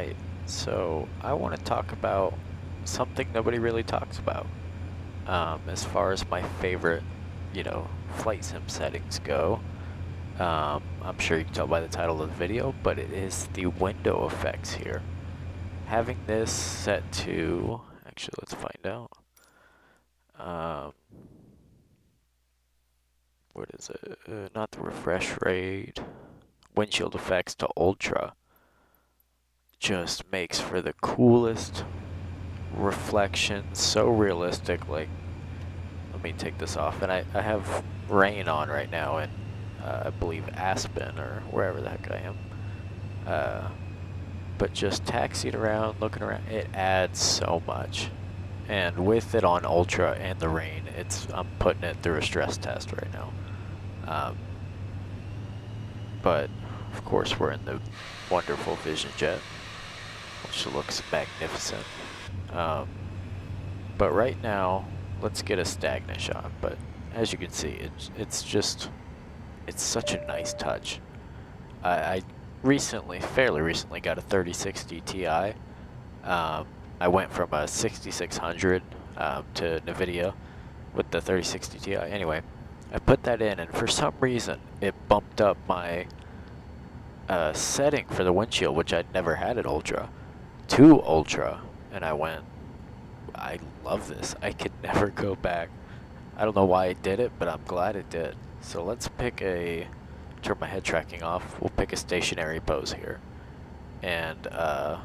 Alright, so I want to talk about something nobody really talks about. As far as my favorite, flight sim settings go. I'm sure you can tell by the title of the video, but it is the window effects here. Having this set to, actually let's find out. What is it? Not the refresh rate. Windshield effects to ultra. Just makes for the coolest reflection, so realistic. Like, let me take this off, and I have rain on right now in I believe Aspen or wherever the heck I am, but just taxiing around, looking around, it adds so much. And with it on ultra and the rain, I'm putting it through a stress test right now. But of course we're in the wonderful Vision Jet, which looks magnificent. But right now, let's get a stagnant shot. But as you can see, it's such a nice touch. I fairly recently got a 3060 Ti. I went from a 6600 to NVIDIA with the 3060 Ti. Anyway, I put that in, and for some reason, it bumped up my setting for the windshield, which I'd never had at Ultra, to Ultra, and I went, I love this. I could never go back. I don't know why it did it, but I'm glad it did. So let's turn my head tracking off. We'll pick a stationary pose here. And I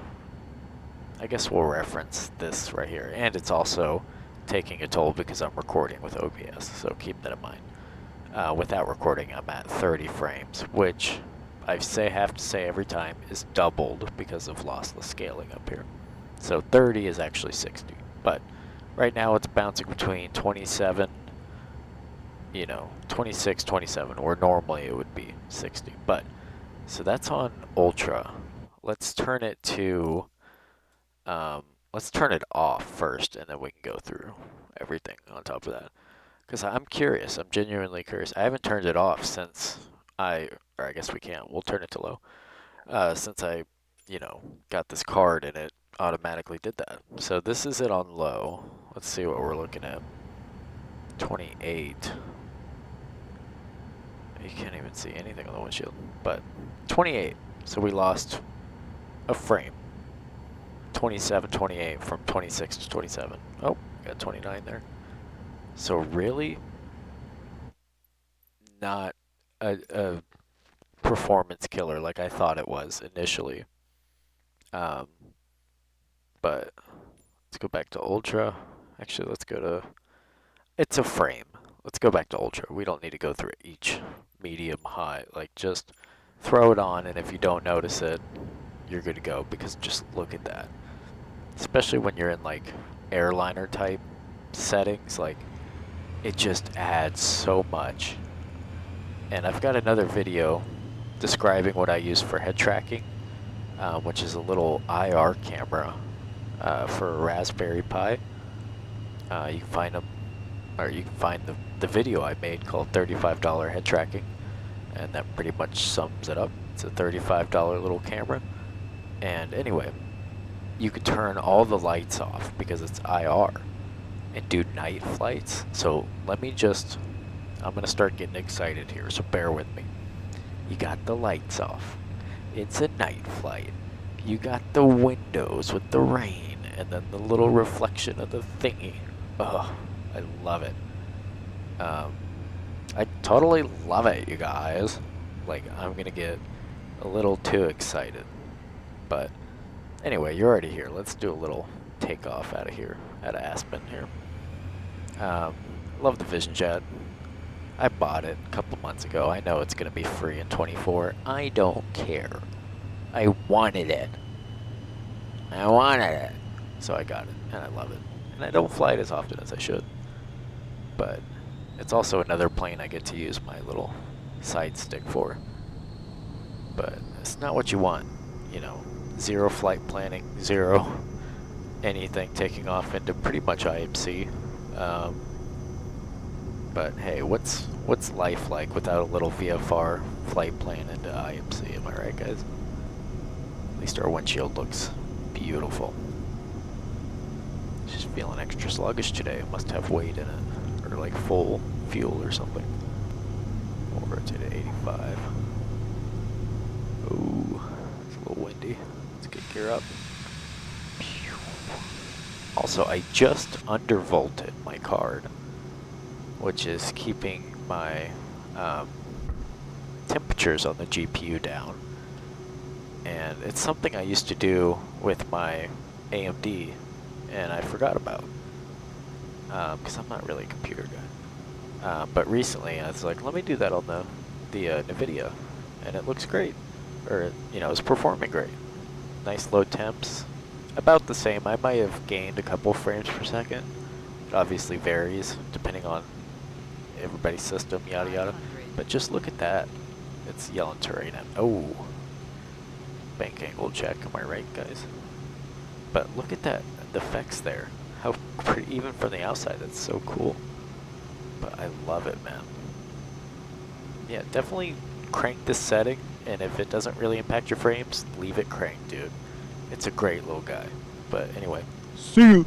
guess we'll reference this right here. And it's also taking a toll because I'm recording with OBS, so keep that in mind. Without recording, I'm at 30 frames, which I have to say every time is doubled because of lossless scaling up here. So 30 is actually 60. But right now it's bouncing between 27, 26, 27, where normally it would be 60. But, so that's on Ultra. Let's turn it to, let's turn it off first, and then we can go through everything on top of that. Because I'm curious, I'm genuinely curious. I haven't turned it off since or I guess we can't, we'll turn it to low. Since I, got this card and it automatically did that. So this is it on low. Let's see what we're looking at. 28. You can't even see anything on the windshield, but 28. So we lost a frame. 27, 28 from 26 to 27. Oh, got 29 there. So really not a performance killer like I thought it was initially. But let's go back to Ultra. Actually, let's go to, it's a frame. Let's go back to Ultra. We don't need to go through each medium, high. Like, just throw it on, and if you don't notice it, you're good to go, because just look at that. Especially when you're in, like, airliner type settings, like, it just adds so much. And I've got another video describing what I use for head tracking, which is a little IR camera for a Raspberry Pi. You can find them, or you can find the video I made called $35 head tracking, and that pretty much sums it up. It's a $35 little camera, and anyway, you can turn all the lights off because it's IR and do night flights. So I'm gonna start getting excited here, so bear with me. You got the lights off. It's a night flight. You got the windows with the rain, and then the little reflection of the thingy. Oh, I love it. I totally love it, you guys. Like, I'm gonna get a little too excited. But anyway, you're already here. Let's do a little takeoff out of Aspen here. Love the Vision Jet. I bought it a couple months ago. I know it's gonna be free in 24. I don't care. I wanted it. I wanted it. So I got it, and I love it. And I don't fly it as often as I should. But it's also another plane I get to use my little side stick for. But it's not what you want, zero flight planning, zero anything taking off into pretty much IMC. But hey, what's life like without a little VFR flight plan into IMC? Am I right, guys? At least our windshield looks beautiful. Just feeling extra sluggish today. Must have weight in it, or like full fuel or something. We'll rotate to 85. Ooh, it's a little windy. Let's get gear up. Also, I just undervolted my card, which is keeping my temperatures on the GPU down. And it's something I used to do with my AMD, and I forgot about, because I'm not really a computer guy. But recently I was like, let me do that on the NVIDIA, and it looks great. Or, you know, it's performing great. Nice low temps. About the same. I might have gained a couple frames per second. It obviously varies depending on everybody's system, yada yada. But just look at that. It's yelling terrain and oh, bank angle check. Am I right, guys? But look at that, the effects there. How pretty, even from the outside, that's so cool. But I love it, man. Yeah, definitely crank this setting, and if it doesn't really impact your frames, leave it cranked, dude. It's a great little guy. But anyway, see you.